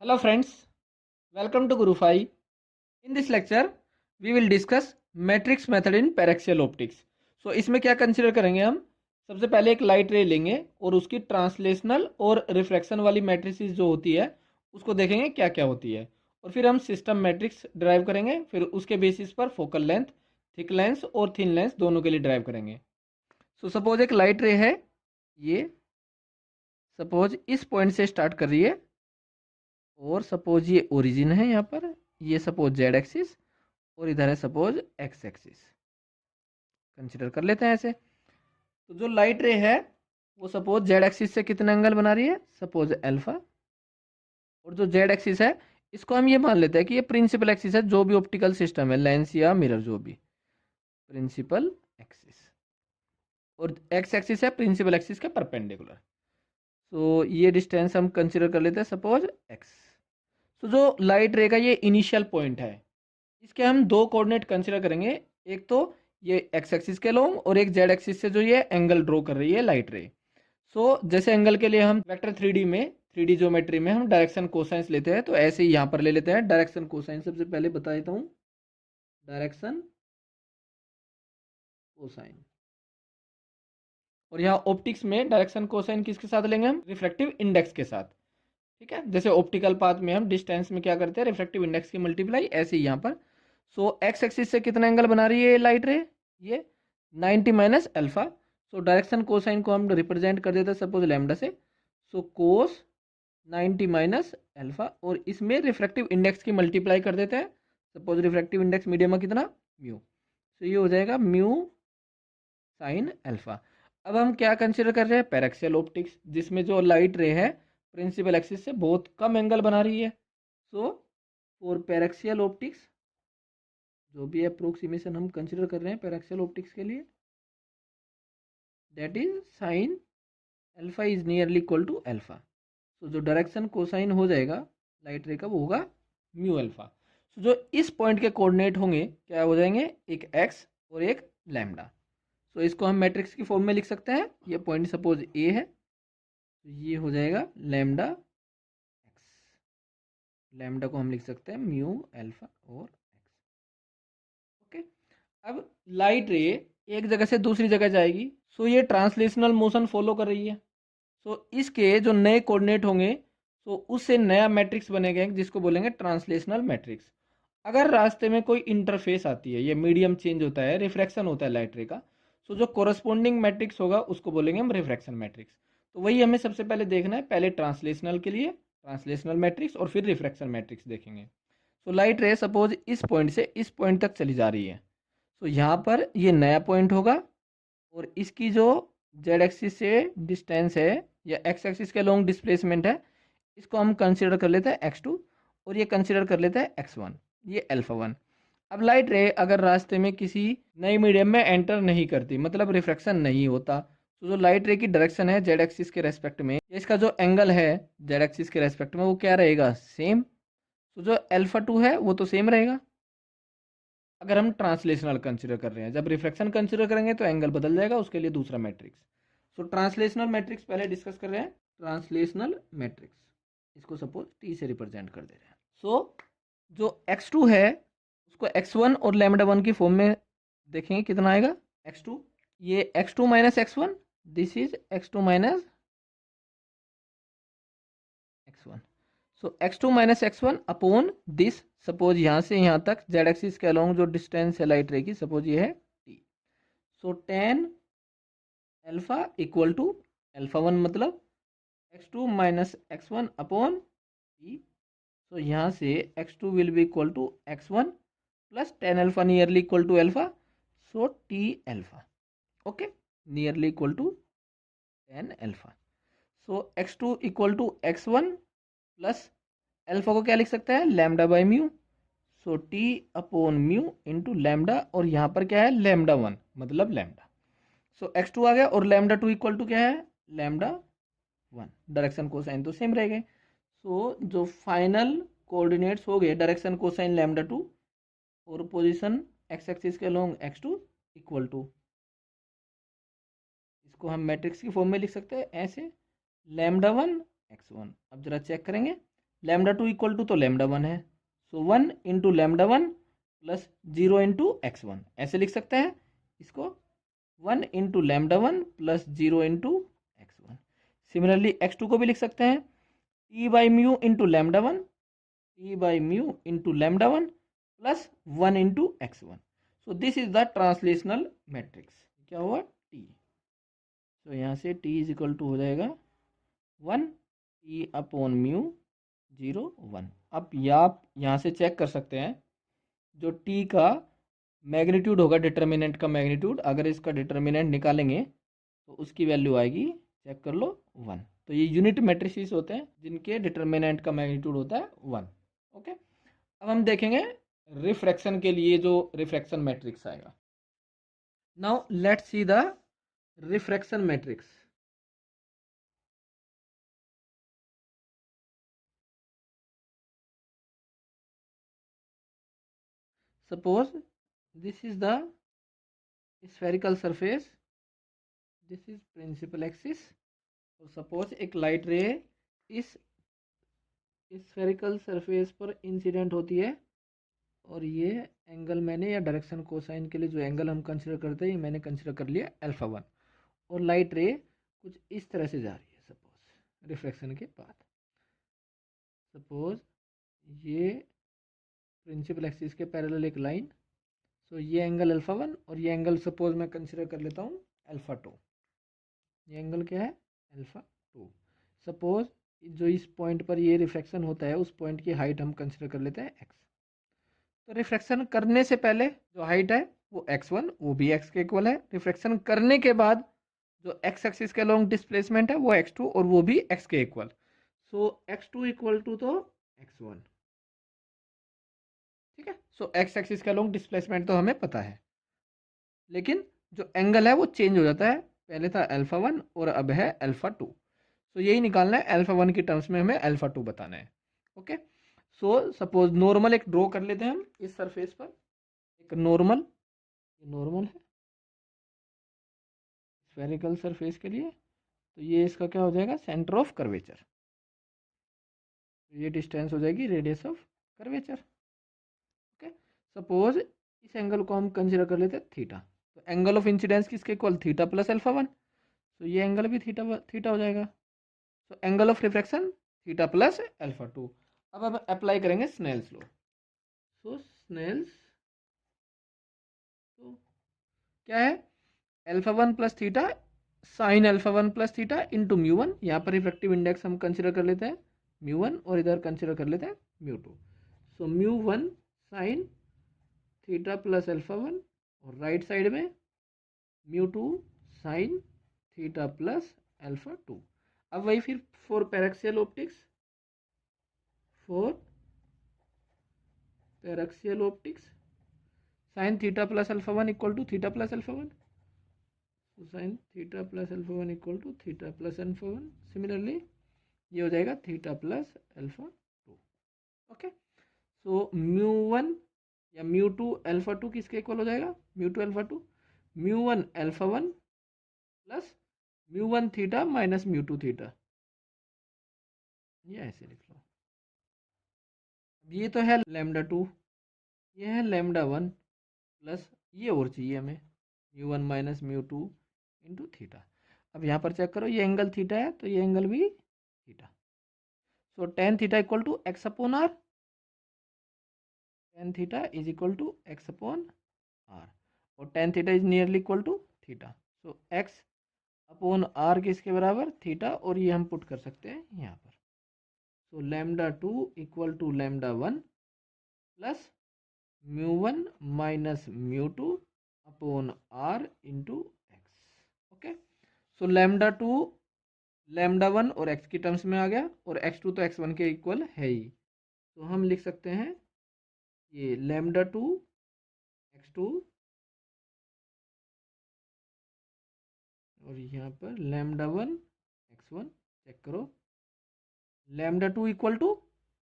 Hello friends, welcome to GuruPhy. In this lecture, we will discuss matrix method in paraxial optics. So इसमें क्या consider करेंगे हम? सबसे पहले एक लाइट रे लेंगे और उसकी ट्रांसलेशनल और रिफ्रैक्शन वाली मैट्रिसेस जो होती है उसको देखेंगे क्या क्या होती है, और फिर हम सिस्टम मैट्रिक्स ड्राइव करेंगे। फिर उसके बेसिस पर फोकल लेंथ, थिक लेंथ और थिन लेंथ दोनों के लिए ड्राइव करेंगे। सो सपोज एक लाइट रे है, ये सपोज इस पॉइंट से स्टार्ट कर रही है और सपोज ये ओरिजिन है यहाँ पर, ये सपोज जेड एक्सिस और इधर है सपोज एक्स एक्सिस। कंसिडर कर लेते हैं ऐसे। तो जो लाइट रे है वो सपोज जेड एक्सिस से कितना एंगल बना रही है, सपोज अल्फा। और जो जेड एक्सिस है इसको हम ये मान लेते हैं कि ये प्रिंसिपल एक्सिस है, जो भी ऑप्टिकल सिस्टम है, लेंस या मिरर, जो भी प्रिंसिपल एक्सिस। और एक्स एक्सिस है प्रिंसिपल एक्सिस के परपेंडिकुलर। तो ये डिस्टेंस हम कंसिडर कर लेते हैं सपोज एक्स। तो जो लाइट रे का ये इनिशियल पॉइंट है, इसके हम दो कोऑर्डिनेट कंसिडर करेंगे। एक तो ये एक्स एक्सिस के लॉन्ग और एक जेड एक्सिस से जो ये एंगल ड्रॉ कर रही है लाइट रे। जैसे एंगल के लिए हम वेक्टर 3D में, 3D ज्योमेट्री में हम डायरेक्शन कोसाइंस लेते हैं, तो ऐसे ही यहाँ पर ले लेते हैं डायरेक्शन कोसाइन। सबसे पहले बता देता हूँ डायरेक्शन कोसाइन। और यहाँ ऑप्टिक्स में डायरेक्शन कोसाइन किसके साथ लेंगे हम, रिफ्रैक्टिव इंडेक्स के साथ। ठीक है, जैसे ऑप्टिकल पाथ में हम डिस्टेंस में क्या करते हैं, रिफ्रैक्टिव इंडेक्स की मल्टीप्लाई, ऐसे ही यहाँ पर। एक्स एक्सिस से कितना एंगल बना रही है लाइट रे, ये 90 माइनस अल्फा। डायरेक्शन कोसाइन को हम रिप्रेजेंट कर देते हैं सपोज लैम्डा से। कोस 90 माइनस अल्फा, और इसमें रिफ्रैक्टिव इंडेक्स की मल्टीप्लाई कर देते हैं। सपोज रिफ्रैक्टिव इंडेक्स मीडियम में कितना, म्यू। ये हो जाएगा म्यू साइन अल्फा। अब हम क्या कंसिडर कर रहे हैं, पैरेक्सियल ऑप्टिक्स, जिसमें जो लाइट रे है प्रिंसिपल एक्सिस से बहुत कम एंगल बना रही है। फॉर पैरेक्सियल ऑप्टिक्स, जो भी अप्रोक्सीमेशन हम कंसिडर कर रहे हैं पैरेक्सियल ऑप्टिक्स के लिए, that is sine alpha is nearly equal to alpha. जो डायरेक्शन कोसाइन हो जाएगा लाइट रे का वो होगा म्यू अल्फा। जो इस पॉइंट के कोऑर्डिनेट होंगे क्या हो जाएंगे, एक एक्स और एक लैम्डा। इसको हम मैट्रिक्स की फॉर्म में लिख सकते हैं। ये पॉइंट सपोज ए है, तो ये हो जाएगा लैम्डा एक्स। लैम्डा को हम लिख सकते हैं म्यू अल्फा और एक्स। ओके। अब लाइट रे एक जगह से दूसरी जगह जाएगी, ये ट्रांसलेशनल मोशन फॉलो कर रही है। इसके जो नए कोऑर्डिनेट होंगे, उससे नया मैट्रिक्स बनेगा जिसको बोलेंगे ट्रांसलेशनल मैट्रिक्स। अगर रास्ते में कोई इंटरफेस आती है, ये मीडियम चेंज होता है, रिफ्रैक्शन होता है लाइट रे का, जो कोरस्पोंडिंग मैट्रिक्स होगा उसको बोलेंगे हम रिफ्रैक्शन मैट्रिक्स। तो वही हमें सबसे पहले देखना है, पहले ट्रांसलेशनल के लिए ट्रांसलेशनल मैट्रिक्स और फिर रिफ्रैक्शन मैट्रिक्स देखेंगे। लाइट रे सपोज इस पॉइंट से इस पॉइंट तक चली जा रही है, यहाँ पर ये नया पॉइंट होगा, और इसकी जो जेड एक्सिस से डिस्टेंस है या एक्स एक्सिस के लॉन्ग डिस्प्लेसमेंट है, इसको हम कंसिडर कर लेते हैं x2, और ये कंसिडर कर लेते हैं x1, ये अल्फा 1। अब लाइट रे अगर रास्ते में किसी नई मीडियम में एंटर नहीं करती, मतलब रिफ्रैक्शन नहीं होता, तो जो लाइट रे की डायरेक्शन है जेड एक्सिस के रेस्पेक्ट में, इसका जो एंगल है जेड एक्सिस के रेस्पेक्ट में, वो क्या रहेगा, सेम। जो अल्फा 2 है वो तो सेम रहेगा। अगर हम ट्रांसलेशनल कंसिडर कर रहे हैं, जब रिफ्रैक्शन कंसिडर करेंगे तो एंगल बदल जाएगा, उसके लिए दूसरा मैट्रिक्स। ट्रांसलेशनल मैट्रिक्स पहले डिस्कस कर रहे हैं। ट्रांसलेशनल मैट्रिक्स, इसको सपोज टी से रिप्रेजेंट कर दे रहे हैं। जो x2 है उसको x1 और लैम्डा 1 की फॉर्म में देखेंगे, कितना आएगा x2, ये x2 minus x1, this is x2 minus x1। x2 minus x1 upon this, suppose यहाँ से यहाँ तक जेड एक्सिस के अलोंग जो डिस्टेंस है लाइट रे की, सपोज ये है t। tan alpha equal to alpha 1, मतलब x2 minus x1 upon t। यहाँ से x2 will be equal to x1 plus tan alpha nearly equal to alpha, t alpha. Okay, nearly equal to tan alpha. x2 equal to x1 plus alpha को क्या लिख सकते हैं, lambda by mu. T upon mu into lambda, और यहाँ पर क्या है लैम्डा 1, मतलब लैम्डा। x2 आ गया, और लैम्डा 2 इक्वल टू क्या है, लैम्डा 1। डायरेक्शन कोसाइन तो सेम रह गए। जो फाइनल कोऑर्डिनेट्स हो गए डायरेक्शन कोसाइन लैम्डा 2 और पोजीशन एक्स एक्सिस के अलोंग x2 इक्वल टू, इसको हम मैट्रिक्स की फॉर्म में लिख सकते हैं ऐसे, लैम्डा 1 x1। अब जरा चेक करेंगे, लैम्डा टू इक्वल टू तो लैम्डा वन है, so 1 into lambda one plus 0 into x one, ऐसे लिख सकते हैं इसको, 1 into lambda one plus 0 into x one. Similarly x two को भी लिख सकते हैं t by mu into lambda one, t by mu into lambda one plus 1 into x one. So this is the translational matrix. क्या हुआ T, तो यहाँ से टी इज इक्वल टू हो जाएगा 1 टी अपॉन म्यू 0 1। अब आप यहाँ से चेक कर सकते हैं जो टी का मैग्नीट्यूड होगा, डिटर्मिनेंट का मैग्नीट्यूड, अगर इसका डिटर्मिनेंट निकालेंगे तो उसकी वैल्यू आएगी, चेक कर लो 1। तो ये यूनिट मैट्रिसेस होते हैं जिनके डिटर्मिनेंट का मैग्नीट्यूड होता है 1। ओके, अब हम देखेंगे रिफ्रैक्शन के लिए जो रिफ्रैक्शन मैट्रिक्स आएगा। Now let's see the refraction matrix. Suppose this is the spherical surface, this is principal axis, और सपोज एक लाइट रे इस स्फेरिकल सरफेस पर इंसिडेंट होती है, और ये एंगल मैंने, या डायरेक्शन कोसाइन के लिए जो एंगल हम कंसिडर करते हैं, ये मैंने कंसिडर कर लिया अल्फा वन, और लाइट रे कुछ इस तरह से जा रही है। सपोज रिफ्लेक्शन के बाद, सपोज ये प्रिंसिपल एक्सिस के पैरेलल एक लाइन, सो ये एंगल अल्फा वन, और ये एंगल सपोज मैं कंसिडर कर लेता हूँ अल्फा टू। ये एंगल क्या है, अल्फा टू। सपोज जो इस पॉइंट पर ये रिफ्लेक्शन होता है, उस पॉइंट की हाइट हम कंसिडर कर लेते हैं एक्स। तो रिफ्लेक्शन करने से पहले जो हाइट है वो x1, वो भी x के इक्वल है। रिफ्लेक्शन करने के बाद जो x एक्सिस के लॉन्ग डिस्प्लेसमेंट है वो x2, और वो भी x के equal. So x2 equal to तो x1, ठीक है। सो x एक्सिस का लॉन्ग डिस्प्लेसमेंट तो हमें पता है, लेकिन जो एंगल है वो चेंज हो जाता है, पहले था अल्फा वन और अब है अल्फा टू। सो यही निकालना है, अल्फा वन की टर्म्स में हमें अल्फा टू बताना है। ओके, सो सपोज नॉर्मल एक ड्रॉ कर लेते हैं हम इस सरफेस पर, एक नॉर्मल, नॉर्मल है स्फेरिकल सरफेस के लिए, तो ये इसका क्या हो जाएगा, सेंटर ऑफ कर्वेचर। ये डिस्टेंस हो जाएगी radius of curvature. Okay, suppose इस एंगल को हम कंसिडर कर लेते हैं थीटा, तो एंगल ऑफ इंसिडेंस किसके equal, theta plus alpha one, तो ये एंगल भी थीटा थीटा हो जाएगा। तो angle of refraction theta plus alpha two. अब हम अप्लाई करेंगे स्नेल्स लॉ। सो स्नेल्स तो क्या है, alpha one plus theta sine alpha one plus theta into mu one. यहाँ पर रिफ्रैक्टिव इंडेक्स हम कंसिडर कर लेते हैं म्यू वन, और इधर कंसिडर कर लेते हैं mu two. So mu one sine theta plus alpha one, और राइट साइड में mu two sine theta plus alpha two. अब वही फिर for paraxial optics, for paraxial optics sine theta plus alpha one equal to theta plus alpha one, sine theta plus alpha one equal to theta plus alpha one. Similarly ये हो जाएगा theta plus alpha two. Okay, so mu one या mu two alpha two किसके equal हो जाएगा, mu two alpha two, mu one alpha one plus mu one theta minus mu to theta, ये ऐसे लिख लो। ये तो है लैम्डा टू, ये है लैम्डा वन, प्लस ये और चाहिए हमें mu one minus mu two into theta. अब यहाँ पर चेक करो, ये एंगल थीटा है तो ये एंगल भी theta. So tan theta equal to x upon r, tan theta is equal to x upon r, और tan theta is nearly equal to theta. So x upon r किसके बराबर, theta, और ये हम पुट कर सकते हैं यहाँ पर। So lambda two equal to lambda one plus mu one minus mu two upon are into X. Okay, so lambda two lambda one और एक्स की टर्म्स में आ गया, और एक्स टू तो एक्स वन के इक्वल है ही, तो हम लिख सकते हैं ये लैम्डा टू एक्स टू, और यहाँ पर lambda one x one. Check करो, lambda two equal to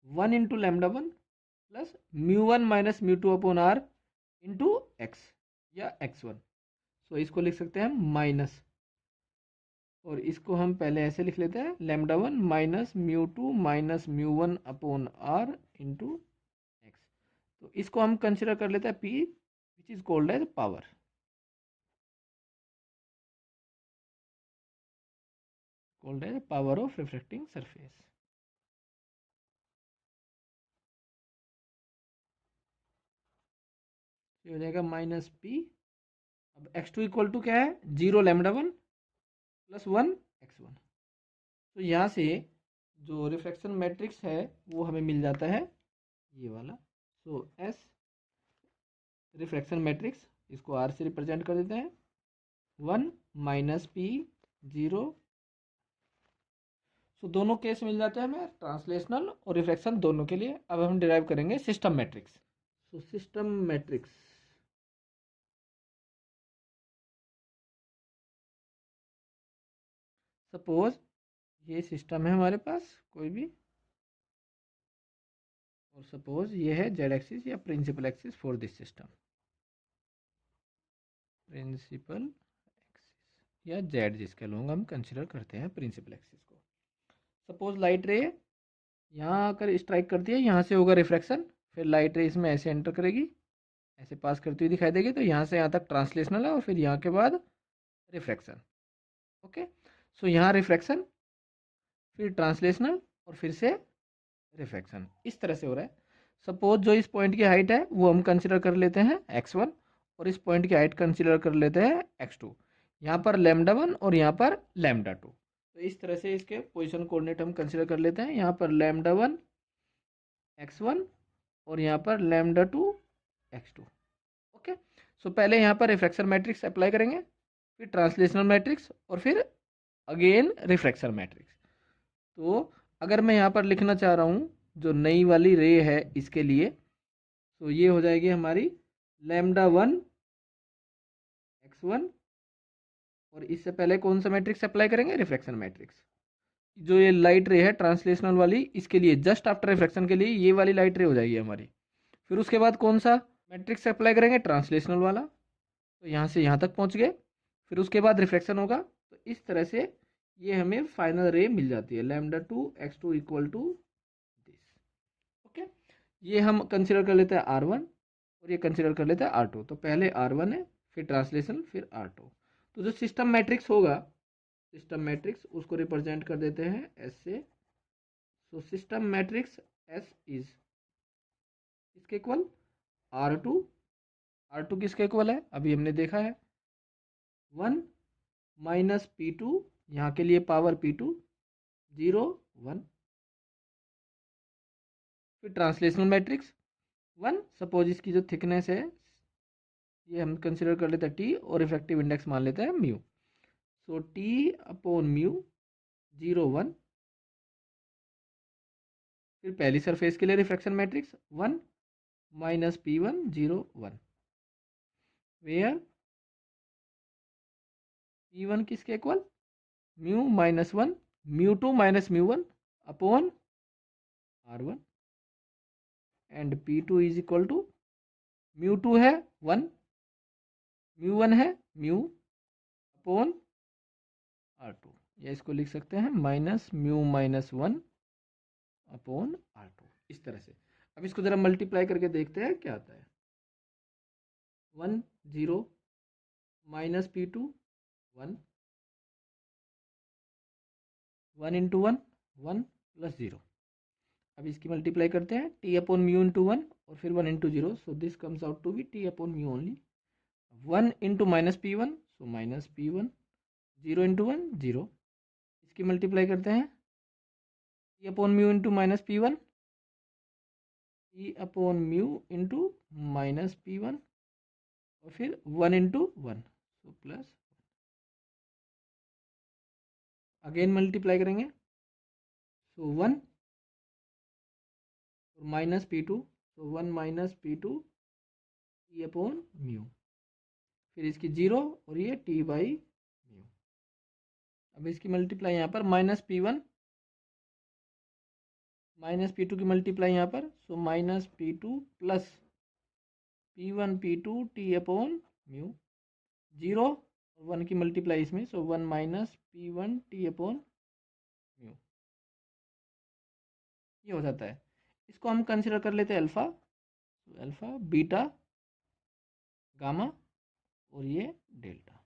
one into lambda one plus mu one minus mu two upon are into x या एक्स वन। सो इसको लिख सकते हैं माइनस और इसको हम पहले ऐसे लिख लेते हैं, lambda one minus mu two minus mu one upon are into X. तो इसको हम कंसिडर कर लेते हैं P, which is called as power, called as power of reflecting surface. ये हो जाएगा माइनस पी। अब एक्स टू इक्वल टू क्या है, zero lambda one plus one x one. तो यहाँ से जो रिफ्लेक्शन मैट्रिक्स है वो हमें मिल जाता है ये वाला। सो एस रिफ्लेक्शन मैट्रिक्स, इसको आर से रिप्रेजेंट कर देते हैं, वन माइनस पी जीरो। सो दोनों केस मिल जाते हैं हमें, ट्रांसलेशनल और रिफ्लेक्शन दोनों के लिए। अब हम डिराइव करेंगे system matrix. So system matrix, suppose ये सिस्टम है हमारे पास कोई भी, और सपोज ये है जेड एक्सिस या principal axis for this system, principal axis या जेड जिसके लोग हम कंसिडर करते हैं प्रिंसिपल एक्सिस को। सपोज लाइट रे यहाँ आकर स्ट्राइक करती है, यहाँ से होगा रिफ्रैक्शन, फिर लाइट रे इसमें ऐसे एंटर करेगी, ऐसे पास करती हुई दिखाई देगी, तो यहाँ से यहाँ तक ट्रांसलेशनल है और फिर यहाँ के बाद रिफ्रैक्शन। ओके, सो यहाँ रिफ्रैक्शन, फिर ट्रांसलेशनल और फिर से रिफ्रैक्शन, इस तरह से हो रहा है। सपोज जो इस पॉइंट की हाइट है वो हम कंसिडर कर लेते हैं x1 और इस पॉइंट की हाइट कंसिडर कर लेते हैं x2। यहाँ पर लैम्डा वन और यहाँ पर लैम्डा टू, तो इस तरह से इसके पोजीशन कोऑर्डिनेट हम कंसिडर कर लेते हैं। यहाँ पर लैम्डा वन x1 और यहाँ पर लैम्डा टू x2। ओके, सो पहले यहाँ पर रिफ्रैक्शन मैट्रिक्स अप्लाई करेंगे, फिर ट्रांसलेशनल मैट्रिक्स और फिर अगेन रिफ्रैक्शन मैट्रिक्स। तो अगर मैं यहाँ पर लिखना चाह रहा हूँ जो नई वाली रे है इसके लिए, तो ये हो जाएगी हमारी लैम्डा वन एक्स वन, और इससे पहले कौन सा मैट्रिक्स अप्लाई करेंगे, रिफ्रैक्शन मैट्रिक्स। जो ये लाइट रे है ट्रांसलेशनल वाली, इसके लिए जस्ट आफ्टर रिफ्रैक्शन के लिए ये वाली लाइट रे हो जाएगी हमारी। फिर उसके बाद कौन सा मैट्रिक्स अप्लाई करेंगे, ट्रांसलेशनल वाला, तो यहाँ से यहाँ तक पहुँच गए, फिर उसके बाद रिफ्रैक्शन होगा। तो इस तरह से ये हमें फाइनल रे मिल जाती है, lambda two X two equal to this. Okay, ये हम कंसिडर कर लेते हैं R1 और ये कंसिडर कर लेते हैं R2। तो पहले R1 है, फिर ट्रांसलेशन, फिर R2। तो जो सिस्टम मैट्रिक्स होगा, सिस्टम मैट्रिक्स उसको रिप्रेजेंट कर देते हैं S से। सो सिस्टम मैट्रिक्स S इज इसके इक्वल R2। R2 किसके इक्वल है, अभी हमने देखा है, वन माइनस P2, यहाँ के लिए पावर P2 जीरो वन। फिर ट्रांसलेशनल मैट्रिक्स वन, सपोज इसकी जो थिकनेस है ये हम कंसिडर कर लेते हैं टी और रिफ्रैक्टिव इंडेक्स मान लेते हैं mu. So t upon mu zero one. फिर पहली सरफेस के लिए refraction matrix one minus P one zero one, where p one किसके equal, mu minus one mu two minus mu one upon are one, and p two is equal to mu two है one, mu one है mu upon are two, या इसको लिख सकते हैं minus mu minus one upon are two, इस तरह से। अब इसको जरा मल्टीप्लाई करके देखते हैं क्या आता है, one zero minus P two one, one into one one plus zero. अब इसकी मल्टीप्लाई करते हैं, T upon mu into one और फिर one into zero, so this comes out to be T upon mu only. One into minus P one, so minus P one, zero into one zero. इसकी multiply करते हैं, T upon mu into minus P one, T upon mu into minus P one और फिर one into one, so plus, again multiply करेंगे, so one minus P two, so one minus P two T upon mu, फिर इसकी zero और ये T by mu. अब इसकी multiply यहाँ पर minus P one minus P two की मल्टीप्लाई यहाँ पर, so minus P two plus P one P two T upon mu, zero 1 की मल्टीप्लाई इसमें, so 1 minus P1 T upon mu, ये हो जाता है। इसको हम कंसिडर कर लेते हैं अल्फ़ा, अल्फ़ा बीटा गामा और ये डेल्टा।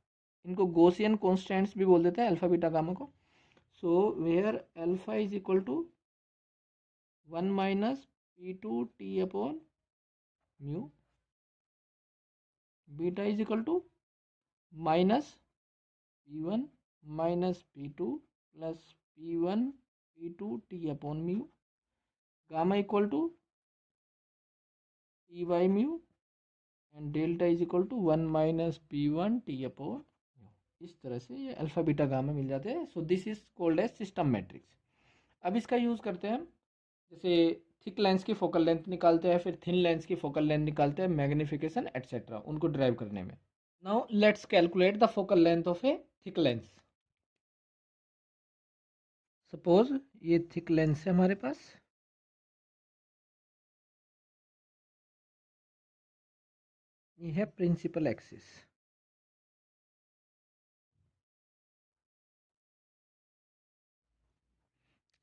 इनको गॉसियन कॉन्स्टेंट्स भी बोल देते हैं अल्फ़ा बीटा गामा को। So where alpha is equal to 1 minus P2 T upon mu, beta is equal to minus P1 minus P2 plus P1 P2 T upon mu, gamma equal to T by mu and delta is equal to 1 minus P1 T upon mu. इस तरह से ये alpha beta gamma मिल जाते हैं। So this is called as system matrix. अब इसका use करते हैं हम, जैसे थिक लेंस की फोकल लेंथ निकालते हैं, फिर थिन लेंस की फोकल लेंथ निकालते हैं, मैग्निफिकेशन एटसेट्रा, उनको ड्राइव करने में। Now let's calculate the focal length of a thick lens. Suppose ये थिक लेंस है हमारे पास, ये है प्रिंसिपल एक्सिस,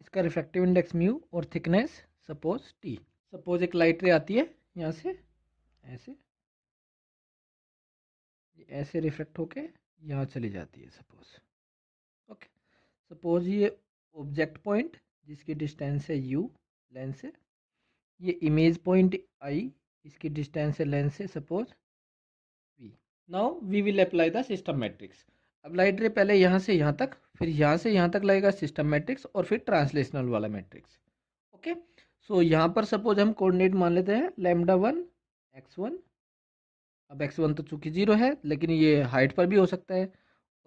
इसका रिफ्रैक्टिव इंडेक्स म्यू और थिकनेस सपोज टी। सपोज एक लाइट रे आती है यहाँ से, ऐसे ये ऐसे रिफ्लेक्ट होके यहाँ चली जाती है सपोज। ओके, सपोज ये ऑब्जेक्ट पॉइंट जिसकी डिस्टेंस है u लेंस से, ये इमेज पॉइंट i, इसकी डिस्टेंस है लेंस से suppose v। Now we will apply the system matrix. अब लाइट रे पहले यहाँ से यहाँ तक, फिर यहाँ से यहाँ तक लगेगा सिस्टम मैट्रिक्स और फिर ट्रांसलेशनल वाला मैट्रिक्स। ओके, सो यहाँ पर सपोज हम कोऑर्डिनेट मान लेते हैं λ1 x1। अब x1 तो चूंकि 0 है, लेकिन ये हाइट पर भी हो सकता है,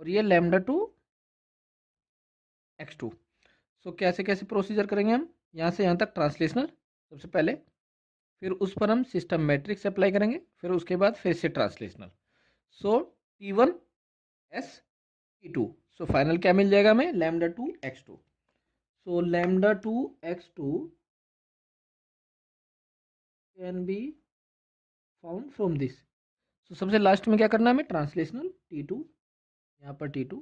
और ये λ2 x2। सो कैसे कैसे प्रोसीजर करेंगे हम, यहाँ से यहाँ तक ट्रांसलेशनल सबसे पहले, फिर उस पर हम सिस्टम मैट्रिक्स अप्लाई करेंगे, फिर उसके बाद फिर से translational. So T1 S T2, so final क्या मिल जाएगा हमें, λ2 x2। So λ2 x2 can be found from this. So सबसे लास्ट में क्या करना है हमें, ट्रांसलेशनल T2, यहाँ पर T2,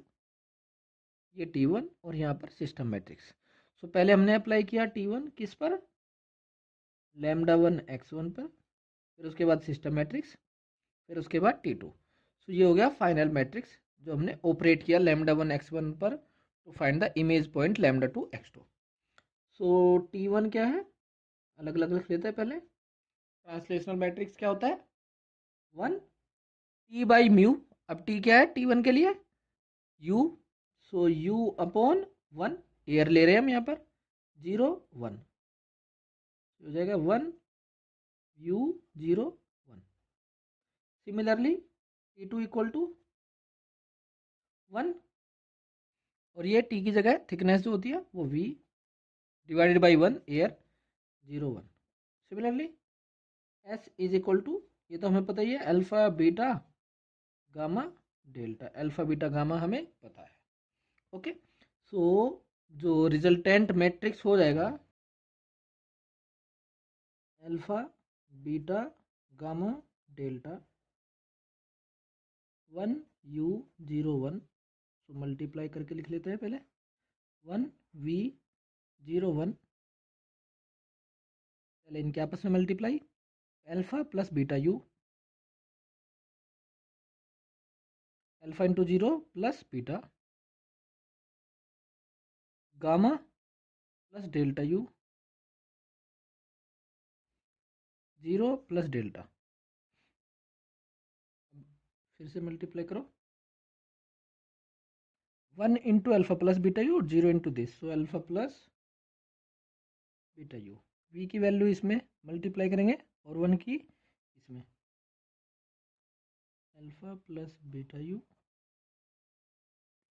ये T1 और यहाँ पर सिस्टम मैट्रिक्स। सो पहले हमने अप्लाई किया T1 किस पर, λ1 x1 पर, फिर उसके बाद सिस्टम मैट्रिक्स, फिर उसके बाद T2। सो ये हो गया फाइनल मैट्रिक्स जो हमने ऑपरेट किया λ1 x1 पर to find the image point λ2 x2। So T1 क्या है, अलग अलग लिख लेते हैं पहले। ट्रांसलेशनल मैट्रिक्स क्या होता है, 1 T बाई म्यू। अब T क्या है T1 के लिए, U, सो U अपॉन 1, एयर ले रहे हैं हम यहाँ पर, 0 1 हो जाएगा 1 U 0 1। Similarly T2 equal to 1, और ये T की जगह थिकनेस जो होती है वो V divided by 1 air 0 1। Similarly S is equal to, ये तो हमें पता ही है, alpha beta gamma delta, alpha beta gamma हमें पता है। ओके, सो जो रिजल्टेंट मैट्रिक्स हो जाएगा alpha beta gamma delta 1 U 0 1, so multiply करके लिख लेते हैं पहले, 1 V 0 1, पहले इनके आपस में multiply, alpha plus beta U, alpha into 0 plus beta, gamma plus delta U 0 plus delta, फिर से मल्टीप्लाई करो, 1 into alpha plus beta U और 0 into this, so alpha plus beta you. V की वैल्यू इसमें मल्टीप्लाई करेंगे और 1 की इसमें, alpha plus beta U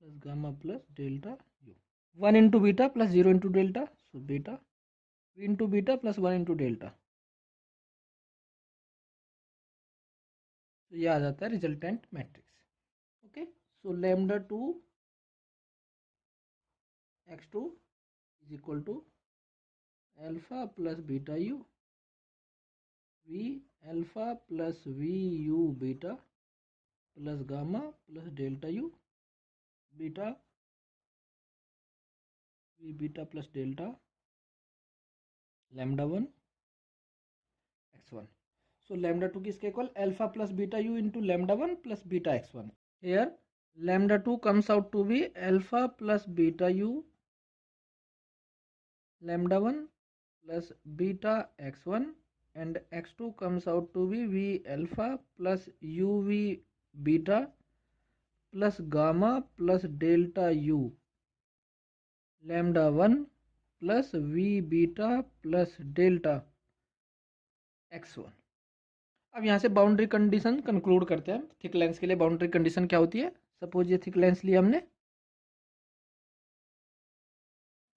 plus gamma plus delta U, 1 into beta plus 0 into delta, so beta, V into beta plus 1 into delta, तो ये आ जाता है resultant matrix. Okay, so λ2 x2 is equal to alpha plus beta you v alpha plus v u beta plus gamma plus delta u beta v beta plus delta lambda 1 x1. So lambda 2 किसके equal alpha plus beta u into lambda 1 plus beta x1. Here lambda 2 comes out to be alpha plus beta u lambda 1 plus beta x1 and x2 comes out to be v alpha plus uv beta plus gamma plus delta u lambda 1 plus v beta plus delta x1. अब यहाँ से boundary condition conclude करते हैं. Thick lens के लिए boundary condition क्या होती है? सपोज ये थिक लेंस लिया हमने,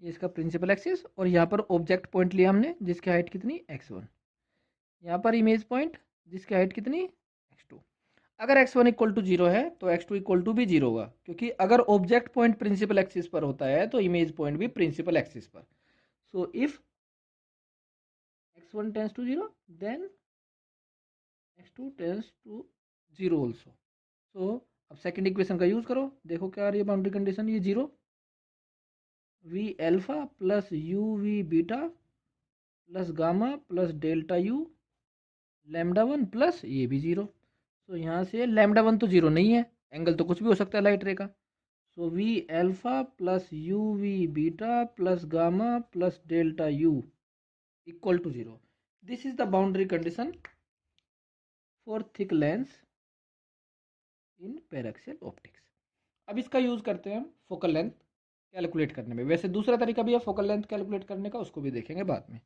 ये इसका प्रिंसिपल एक्सिस, और यहाँ पर ऑब्जेक्ट पॉइंट लिया हमने जिसकी हाइट कितनी x1, यहाँ पर इमेज पॉइंट जिसकी हाइट कितनी x2. अगर x1 इक्वल टू 0 है तो x2 इक्वल टू भी 0 होगा, क्योंकि अगर ऑब्जेक्ट पॉइंट प्रिंसिपल एक्सिस पर होता है तो इमेज पॉइंट भी प्रिंसिपल एक्सिस पर. सो इफ x1 tends to 0 then x2 tends to 0 also. So अब सेकेंड इक्वेशन का यूज करो, देखो क्या आ रही है बाउंड्री कंडीशन. ये 0 V alpha plus you we beta plus gamma plus delta U lambda 1 plus ये भी 0. सो यहाँ से लैम्डा 1 तो 0 नहीं है, एंगल तो कुछ भी हो सकता है लाइट रे का. So v alpha plus you we beta plus gamma plus delta u equal to 0. This is the boundary condition for thick lens in paraxial optics. अब इसका यूज करते हैं हम फोकल लेंथ कैलकुलेट करने में. वैसे दूसरा तरीका भी है फोकल लेंथ कैलकुलेट करने का, उसको भी देखेंगे बाद में.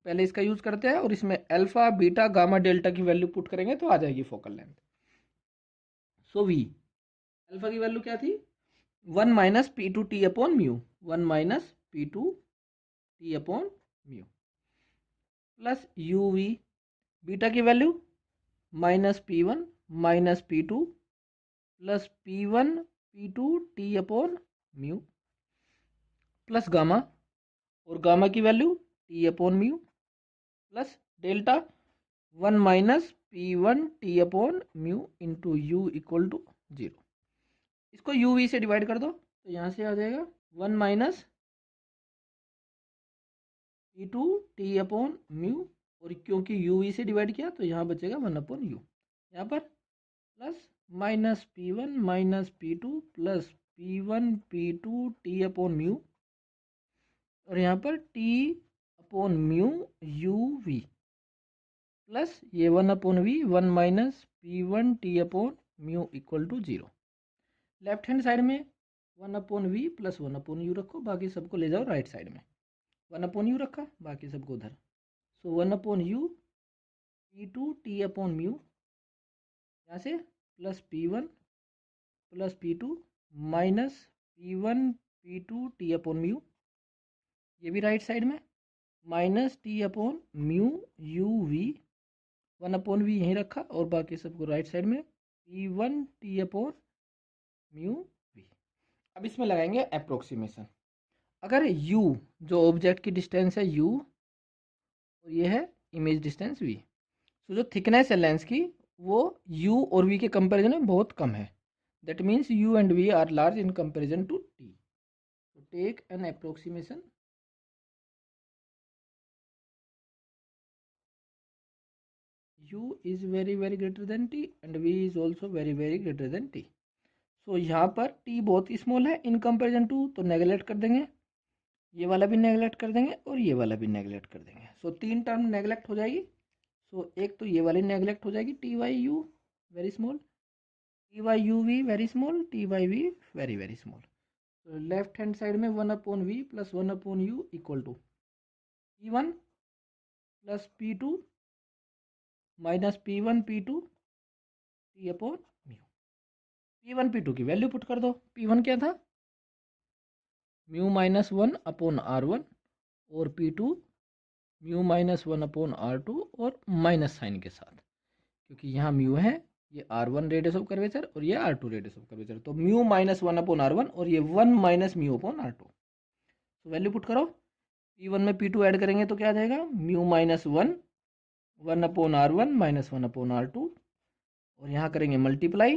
पहले इसका यूज करते हैं और इसमें अल्फा बीटा गामा डेल्टा की वैल्यू पुट करेंगे तो आ जाएगी focal length. So v alpha की वैल्यू क्या थी? 1 minus P two T upon mu, 1 minus P two T upon mu plus you we. Beta की value minus P one minus P two plus P one P two T upon mu plus gamma, और gamma की value t upon mu plus delta 1 minus P one T upon mu into U equal to 0. इसको you we से divide कर दो तो यहाँ से आ जाएगा 1 minus P two T upon mu, और क्योंकि यू वी से डिवाइड किया तो यहाँ बचेगा 1 अपॉन यू. यहाँ पर plus minus P one minus P two plus P one P two T upon mu, और यहाँ पर T upon mu U V plus ये 1 upon V 1 minus P one T upon mu equal to 0. Left hand side में 1 upon V plus 1 upon U रखो, बाकी सबको ले जाओ राइट साइड में. 1 अपॉन यू रखा, बाकी सबको उधर. So 1 upon U P two T upon mu, यहाँ से plus P one plus P two minus P one P two T upon mu, ये भी राइट साइड में, minus T upon mu U V, 1 upon V यहीं रखा और बाकी सबको राइट साइड में P one T upon mu V. अब इसमें लगाएंगे अप्रोक्सीमेशन. अगर u जो ऑब्जेक्ट की डिस्टेंस है u और ये है इमेज डिस्टेंस v, तो जो थिकनेस है लेंस की वो u और v के कंपैरिजन में बहुत कम है. That means u and v are large in comparison to t. तो take an approximation. u is very very greater than t and v is also very very greater than t. सो यहाँ पर t बहुत small है इन comparison to, तो neglect कर देंगे, ये वाला भी नेगलेक्ट कर देंगे और ये वाला भी नेगलेक्ट कर देंगे. सो 3 टर्म नेगलेक्ट हो जाएगी. सो एक तो ये वाली नेगलेक्ट हो जाएगी, T by U very small, T by U V very small, T by V very very small. तो लेफ्ट हैंड साइड में 1 upon V plus 1 upon U equal to P one plus P two minus P one P two T upon mu. P one P two की value put कर दो. P one क्या था? Mu minus 1 upon are one, और P to mu minus 1 upon are two और minus sign के साथ, क्योंकि यहाँ म्यू है, ये r1 रेडियस ऑफ कर्वेचर और ये r2 रेडियस ऑफ कर्वेचर. तो म्यू माइनस 1 अपॉन r1 और ये 1 माइनस म्यू अपॉन r2. तो वैल्यू पुट करो. p1 में p2 ऐड करेंगे तो क्या आ जाएगा? Mu minus 1 1 upon r1 minus 1 upon r2, और यहाँ करेंगे मल्टीप्लाई.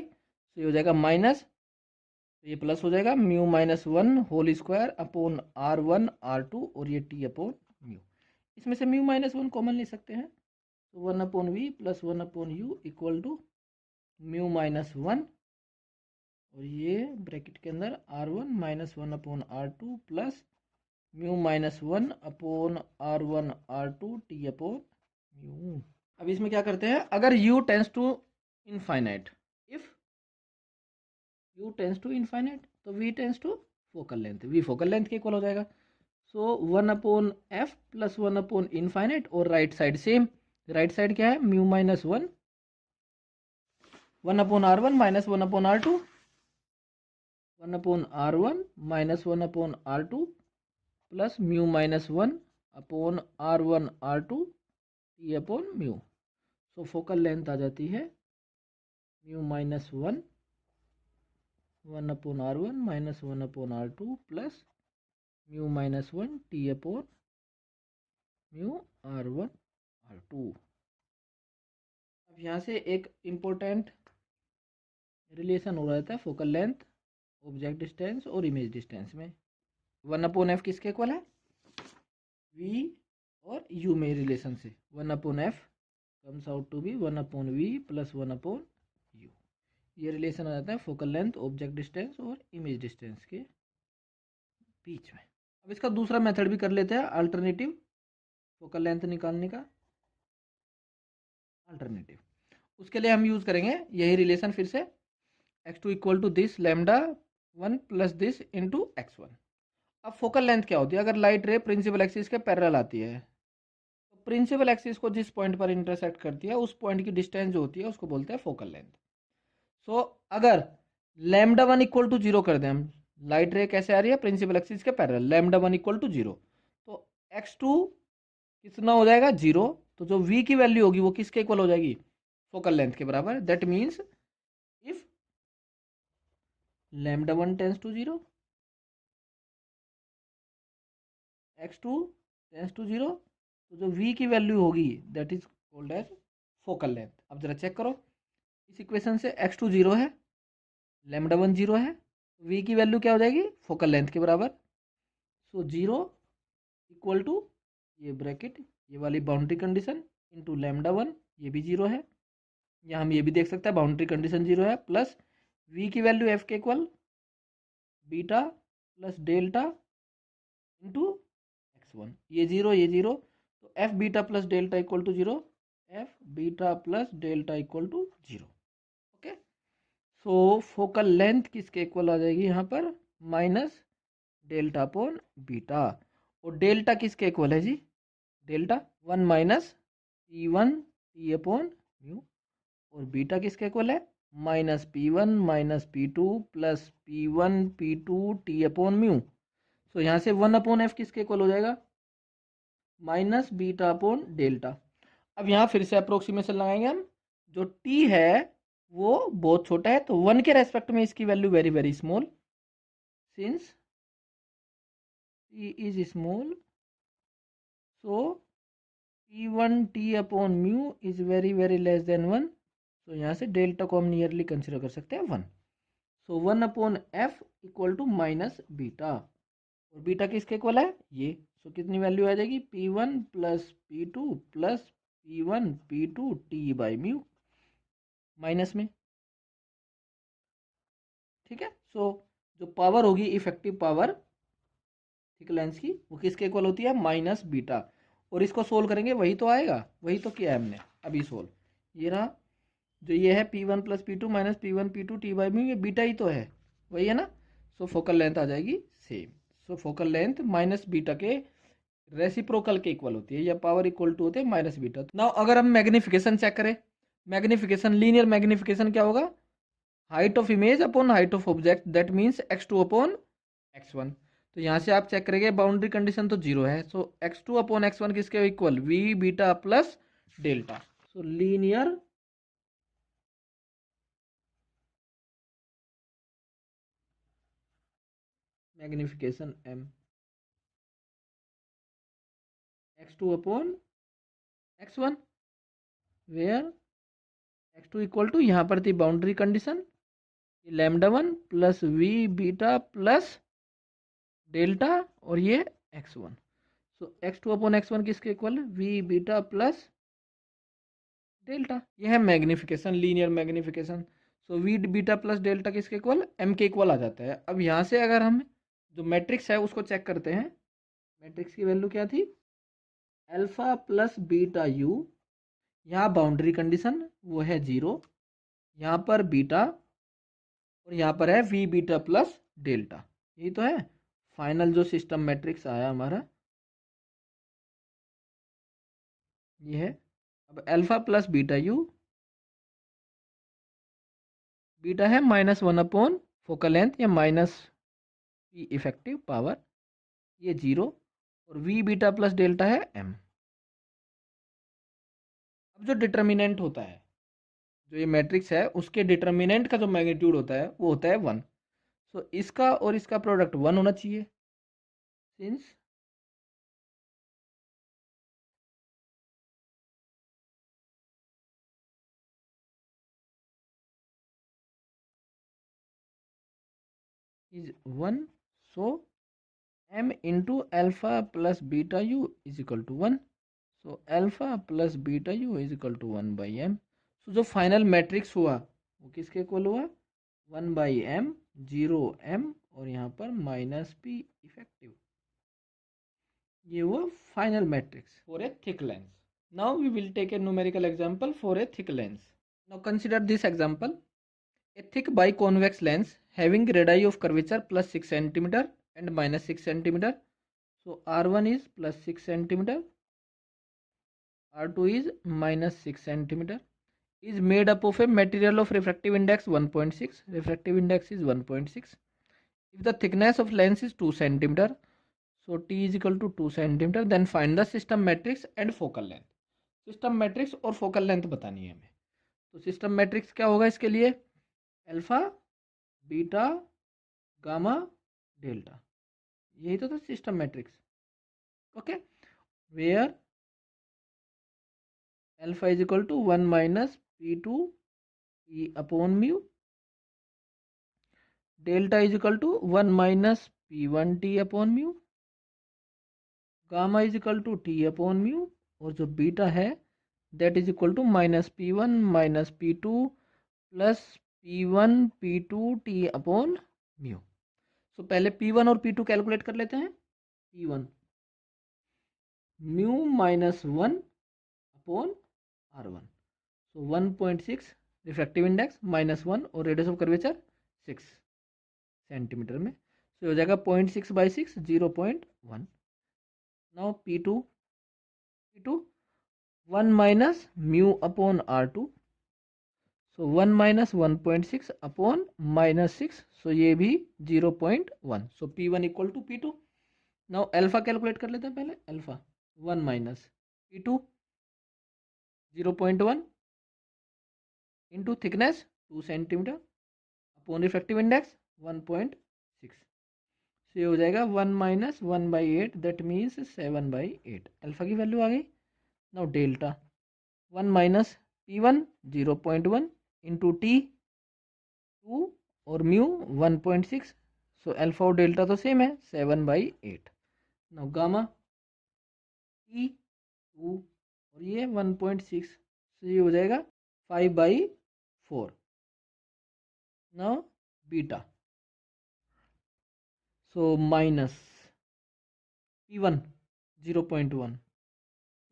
तो ये हो जाएगा माइनस, तो ये प्लस हो जाएगा mu minus 1 whole square upon R1 R2 और ये T अपॉन म्यू। इसमें से म्यू माइनस 1 कॉमन ले सकते हैं, तो 1 upon V plus 1 upon U equal to mu minus 1 और ये ब्रैकेट के अंदर R1 minus 1 upon R2 plus mu minus 1 upon R1 R2 T upon mu. अब इसमें क्या करते हैं, अगर U tends to infinite, if U tends to infinite तो V tends to focal length, V focal length के इक्वल हो जाएगा। So 1 upon F plus 1 upon infinite और right side same, right side क्या है mu minus 1, 1 upon R1 minus 1 upon R2, 1 upon R1 minus 1 upon R2 plus mu minus 1 upon R1 R2 T upon mu. So focal length आ जाती है mu minus 1, 1 upon R1 minus 1 upon R2 plus mu minus 1 T upon mu R1 R2। अब यहाँ से एक important relation हो रहता है फोकल लेंथ, ऑब्जेक्ट डिस्टेंस और इमेज डिस्टेंस में। 1 अपॉन एफ किसके इक्वल है, V और U में रिलेशन से 1 upon F comes out to be 1 upon V plus 1 upon U। ये रिलेशन आ जाता है फोकल लेंथ, ऑब्जेक्ट डिस्टेंस और इमेज डिस्टेंस के बीच में। अब इसका दूसरा मेथड भी कर लेते हैं, अल्टरनेटिव फोकल लेंथ निकालने का अल्टरनेटिव। उसके लिए हम यूज करेंगे यही रिलेशन फिर से, x2 equal to this lambda 1 plus this into x1। अब फोकल लेंथ क्या होती है, अगर लाइट रे प्रिंसिपल एक्सिस के पैरेलल आती है तो प्रिंसिपल एक्सिस को जिस पॉइंट पर इंटरसेक्ट करती है उस पॉइंट की डिस्टेंस जो होती है उसको बोलते हैं फोकल लेंथ। सो अगर लैम्डा 1 इक्वल टू 0 कर दें हम, लाइट रे कैसे आ रही है प्रिंसिपल एक्सिस के पैरेलल, लैम्डा 1 इक्वल टू 0, तो x2 कितना हो जाएगा 0, तो जो v की वैल्यू होगी वो किसके इक्वल हो जाएगी, फोकल लेंथ के बराबर। That means if lambda 1 tends to 0, x2 tends to 0, तो जो v की वैल्यू होगी that is called as focal length. अब जरा चेक करो, इस इक्वेशन से x2 0 है, लैम्डा 1 0 है, v की वैल्यू क्या हो जाएगी फोकल लेंथ के बराबर। सो 0 इक्वल टू ये ब्रैकेट ये वाली बाउंड्री कंडीशन इंटू लैम्डा 1, ये भी 0 है, या हम ये भी देख सकते हैं बाउंड्री कंडीशन 0 है, प्लस v की वैल्यू f के equal beta plus delta into x1, ये 0 ये 0, तो f beta plus delta equal to 0, f beta plus delta equal to 0। Okay, so focal length किसके इक्वल आ जाएगी यहाँ पर, माइनस डेल्टा अपॉन बीटा, और डेल्टा किसके इक्वल है जी, delta 1 minus P1 T upon mu, और बीटा किसके इक्वल है minus P1 minus P2 plus P1 P2 T upon mu. So यहाँ से 1 अपॉन एफ किसके इक्वल हो जाएगा माइनस बीटा अपॉन डेल्टा। अब यहाँ फिर से अप्रोक्सीमेशन लगाएंगे हम, जो टी है वो बहुत छोटा है तो 1 के रेस्पेक्ट में इसकी value very very small, since T is small so P1 T upon mu is very very less than 1। तो यहाँ से डेल्टा को हम नियरली कंसिडर कर सकते हैं 1। So 1 upon F equal to minus beta, और बीटा किसके इक्वल है ये, सो कितनी वैल्यू आ जाएगी P1 plus P2 plus P1 P2 T by mu minus में। ठीक है, सो जो पावर होगी इफेक्टिव पावर थिक लेंस की वो किसके इक्वल होती है माइनस बीटा, और इसको सोल्व करेंगे वही तो आएगा, वही तो किया है हमने अभी सोल्व, ये रहा जो ये है P1 plus P2 minus P1 P2 T by mu, ये बीटा ही तो है, वही है ना। सो फोकल लेंथ आ जाएगी सेम, सो फोकल लेंथ माइनस बीटा के रेसिप्रोकल के इक्वल होती है, या पावर इक्वल टू होते हैं माइनस बीटा। नाउ अगर हम मैग्निफिकेशन चेक करें, मैग्निफिकेशन लीनियर मैग्निफिकेशन क्या होगा, height of image upon height of object, that means x2 upon x1। तो यहाँ से आप चेक करेंगे बाउंड्री कंडीशन तो 0 है, सो x2 अपॉन x1 किसके equal v beta plus delta. So linear magnification m x2 upon x1, where x2 equal to यहाँ पर थी boundary condition lambda 1 plus V beta plus delta और ये x1। So x2 upon x1 किसके equal? V beta plus delta. ये है magnification, linear magnification. So V beta plus delta किसके equal? M के इक्वल आ जाता है। अब यहाँ से अगर हम जो मैट्रिक्स है उसको चेक करते हैं, मैट्रिक्स की वैल्यू क्या थी? अल्फा प्लस बीटा यू, यहाँ बाउंड्री कंडीशन वो है 0, यहाँ पर बीटा और यहाँ पर है वी बीटा प्लस डेल्टा। यही तो है फाइनल जो सिस्टम मैट्रिक्स आया हमारा, ये है। अब alpha plus beta you, beta है -1 अपॉन फोकल लेंथ या माइनस पी इफेक्टिव पावर, ये 0, और वी बीटा प्लस डेल्टा है m। अब जो डिटर्मिनेंट होता है, जो ये मैट्रिक्स है उसके डिटर्मिनेंट का जो मैग्नीट्यूड होता है वो होता है 1। सो इसका और इसका प्रोडक्ट 1 होना चाहिए, since is 1, so m into alpha plus beta U is equal to 1। So alpha plus beta U is equal to 1/m। So जो फाइनल मैट्रिक्स हुआ वो किसके इक्वल हुआ? 1/m, 0m और यहाँ पर -p इफेक्टिव। ये हुआ final matrix for a thick lens. Now we will take a numerical example for a thick lens. Now consider this example, a thick biconvex lens having radii of curvature plus 6 cm and minus 6 cm. So R1 is plus 6 cm, R2 is minus 6 cm, is made up of a material of refractive index 1.6. Refractive index is 1.6. If the thickness of lens is 2 cm, so T is equal to 2 cm, then find the system matrix and focal length. System matrix और focal length बतानी है हमें। तो system matrix क्या होगा इसके लिए? Alpha beta gamma delta, यही तो था system matrix. Okay, where alpha is equal to 1 minus p2 t upon mu, delta is equal to 1 minus p1 t upon mu, gamma is equal to t upon mu, और जो beta है that is equal to minus p1 minus p2 plus p1 p2 t upon mu. So पहले p1 और p2 calculate कर लेते हैं। p1 mu -1 upon r1, so 1.6 refractive index -1 और radius of curvature 6 centimetre में, सो हो जाएगा 0.6/6 0.1। Now p2 1 minus mu upon r2, so 1 minus 1.6 upon -6, so ये भी 0.1। So p1 equal to p2। Now alpha calculate कर लेते हैं पहले। Alpha 1 minus p2 0.1 into thickness 2 centimetre upon refractive index 1.6, से हो जाएगा 1 माइनस 1/8, दैट मीन्स 7/8। अल्फा की वैल्यू आ गई। Now delta 1 minus p1 0.1 into T 2 और म्यू 1.6, सो अल्फा और डेल्टा तो सेम है 7/8। नाउ गामा टी 2 और ये 1.6, so ये हो जाएगा 5/4। Now beta, so minus p1 0.1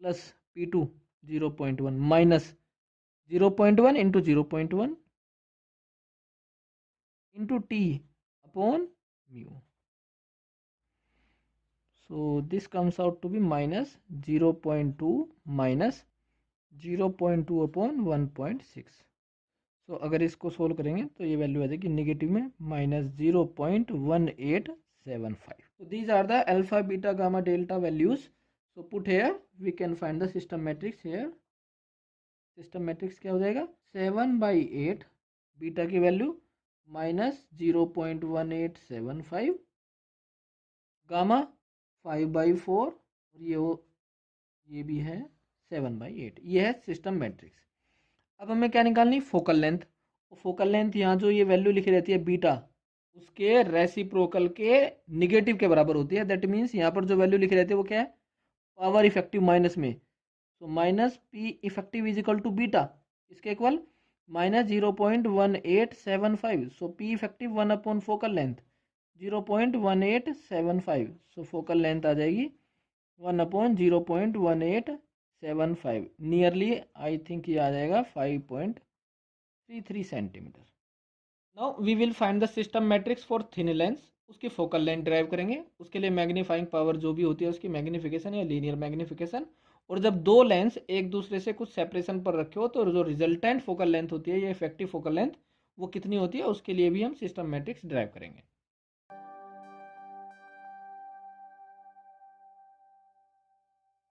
plus p2 0.1 minus 0.1 into 0.1 into T upon mu, so this comes out to be minus 0.2 minus 0.2 upon 1.6। सो अगर इसको सोल्व करेंगे तो ये वैल्यू आ जाएगी नेगेटिव में -0.1875। so these are the alpha beta gamma delta values, so put here we can find the system matrix here। System matrix क्या हो जाएगा? 7/8, बीटा की वैल्यू -0.1875, गामा 5/4 और ये भी है 7/8। ये है सिस्टम मैट्रिक्स। अब हमें क्या निकालनी? Focal length. फोकल लेंथ यहाँ जो ये वैल्यू लिखी रहती है बीटा, उसके रेसिप्रोकल के निगेटिव के बराबर होती है। दैट मीन्स यहाँ पर जो वैल्यू लिखी रहती है वो क्या है, पावर इफेक्टिव माइनस में, तो minus p effective is equal to beta, इसके इक्वल minus 0.1875। So p effective 1 upon focal length 0.1875। So focal length आ जाएगी 1/0.1875, नियरली आई थिंक ये आ जाएगा 5.33 centimetre. Now we will find the system matrix for thin lens. उसकी focal length drive करेंगे, उसके लिए मैग्नीफाइंग पावर जो भी होती है उसकी मैग्नीफिकेशन या लीनियर मैग्नीफिकेशन। और जब दो लेंस एक दूसरे से कुछ सेपरेशन पर रखे हो तो जो रिजल्टेंट फोकल लेंथ होती है या इफेक्टिव फोकल लेंथ वो कितनी होती है, उसके लिए भी हम सिस्टम मैट्रिक्स ड्राइव करेंगे।